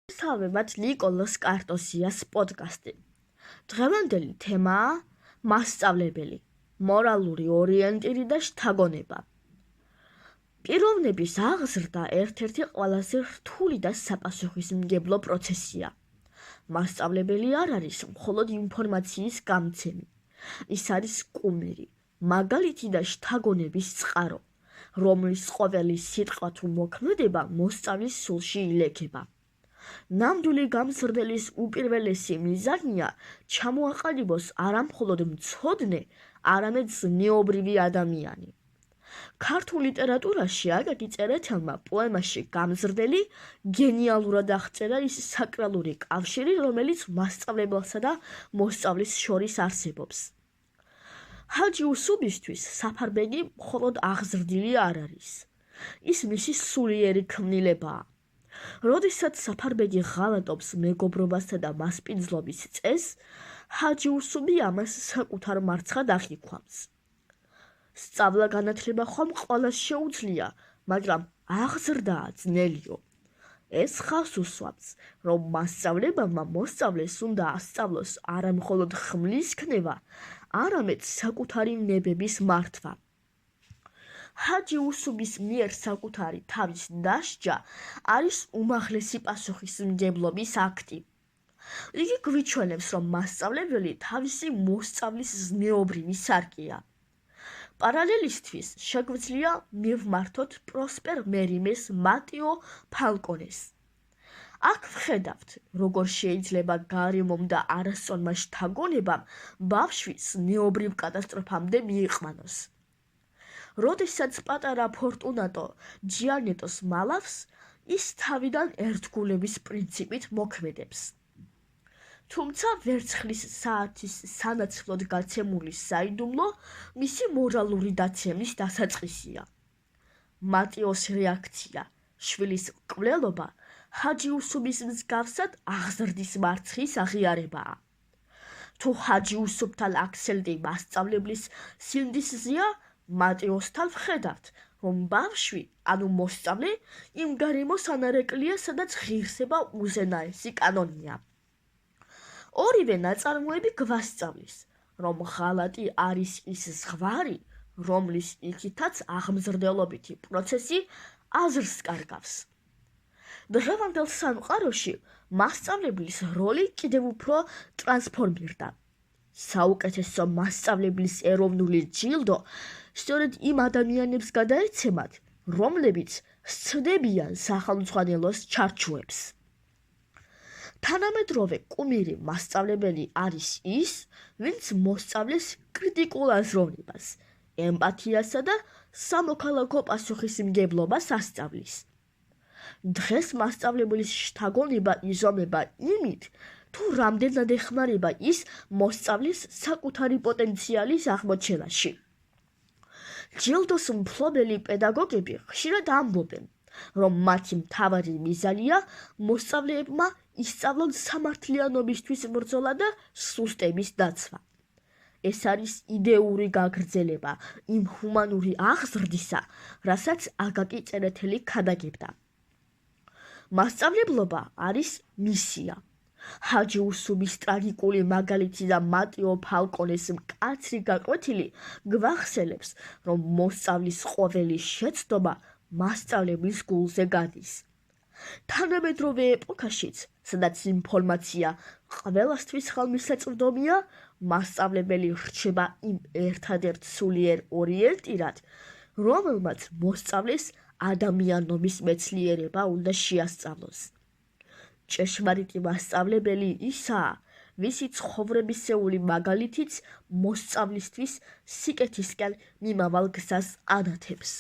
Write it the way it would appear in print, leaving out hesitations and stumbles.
მოგესალმებათ ნიკოლოზ კარტოსიას პოდკასტი. დღევანდელი თემაა მასწავლებელი, მორალური ორიენტირი და შთაგონება. პიროვნების აღზრდა ერთ-ერთი ყველაზე რთული და საპასუხისმგებლო პროცესია. მასწავლებელი არ არის მხოლოდ ინფორმაციის გამცემი. ის არის კუმირი, მაგალითი და შთაგონების წყარო, რომლის ყოველი სიტყვა თუ მოქმედება მოსწავლის სულში ილექება. ნამდვილი გამზრდელის უპირველესი მიზანია ჩამოაყალიბოს არა მხოლოდ მცოდნე, არამედ ზნეობრივი ადამიანი. ქართულ ლიტერატურაში აკაკი წერეთელმა პოემაში გამზრდელი გენიალურად აღწერა ის საკრალური კავშირი, რომელიც მასწავლებელსა და მოსწავლის შორის არსებობს. ჰაჯი უსუბისთვის საფარბეგი მხოლოდ აღზრდილი არ არის. ის მისი სულიერი ქმნილებაა. როდესაც საფარბეგი ღალატობს მეგობრობასა და მასპინძლობის წესს, ჰაჯი უსუბი ამას საკუთარ მარცხად აღიქვამს. სწავლა-განათლება ხომ ყველას შეუძლია, მაგრამ აღზრდაა ძნელიო. ეს ხავს უსვამს, რომ მასწავლებელმა მოსწავლეს უნდა ასწავლოს არა მხოლოდ ხმლის ქნება, არამედ საკუთარი ნებების მართვა. ჰაჯი უსუბის მიერ საკუთარი თავის დასჯა არის უმაღლესი პასუხისმგებლობის აქტი. იგი გვიჩვენებს, რომ მასწავლებელი თავისი მოსწავლის ზნეობრივი სარკეა. პარალელისთვის შეგვიძლია მივმართოთ პროსპერ მერიმეს მატიო ფალკონეს. აქ ვხედავთ, როგორ შეიძლება გარემომ და არასწორმა შთაგონებამ ბავშვი ზნეობრივ კატასტროფამდე მიიყვანოს. როდესაც პატარა ფორტუნატო ჯიანეტოს მალავს, ის თავიდან ერთგულების პრინციპით მოქმედებს. თუმცა ვერცხლის საათის სანაცვლოდ გაცემული საიდუმლო მისი მორალური დაცემის დასაწყისია. მატიოს რეაქცია, შვილის მკვლელობა, ჰაჯი უსუბის მსგავსად აღზრდის მარცხის აღიარებაა. თუ ჰაჯი უსუბთან აქცენტი მასწავლებლის სინდისზეა, მატიოსთან ვხედავთ, რომ ბავშვი, ანუ მოსწავლე, იმ გარემოს ანარეკლია, სადაც ღირსება უზენაესი კანონია. ორივე ნაწარმოები გვასწავლის, რომ ღალატი არის ის ზღვარი, რომლის იქითაც აღმზრდელობითი პროცესი აზრს კარგავს. დღევანდელ სამყაროში მასწავლებლის როლი კიდევ უფრო ტრანსფორმირდა. საუკეთესო მასწავლებლის ეროვნული ჯილდო სწორედ იმ ადამიანებს გადაეცემათ, რომლებიც სცდებიან სახელმძღვანელოს ჩარჩოებს. თანამედროვე კუმირი მასწავლებელი არის ის, ვინც მოსწავლეს კრიტიკულ აზროვნებას, ემპათიასა და სამოქალაქო პასუხისმგებლობას ასწავლის. დღეს მასწავლებლის შთაგონება იზომება იმით, თუ რამდენად ეხმარება ის მოსწავლის საკუთარი პოტენციალის აღმოჩენაში. ჯილდოს მფლობელი პედაგოგები ხშირად ამბობენ, რომ მათი მთავარი მიზანია მოსწავლეებმა ისწავლონ სამართლიანობისთვის ბრძოლა და სუსტების დაცვა. ეს არის იდეური გაგრძელება იმ ჰუმანური აღზრდისა, რასაც აკაკი წერეთელი ქადაგებდა. მასწავლებლობა არის მისია. ჰაჯი უსუბის ტრაგიკული მაგალითი და მატიო ფალკონეს მკაცრი გაკვეთილი გვახსენებს, რომ მოსწავლის ყოველი შეცდომა მასწავლებლის გულზე გადის. თანამედროვე ეპოქაშიც, სადაც ინფორმაცია ყველასთვის ხელმისაწვდომია, მასწავლებელი რჩება იმ ერთადერთ სულიერ ორიენტირად, რომელმაც მოსწავლეს ადამიანობის მეცნიერება უნდა შეასწავლოს. ჭეშმარიტი მასწავლებელი ისაა, ვისი ცხოვრებისეული მაგალითიც მოსწავლისთვის სიკეთისკენ მიმავალ გზას ანათებს.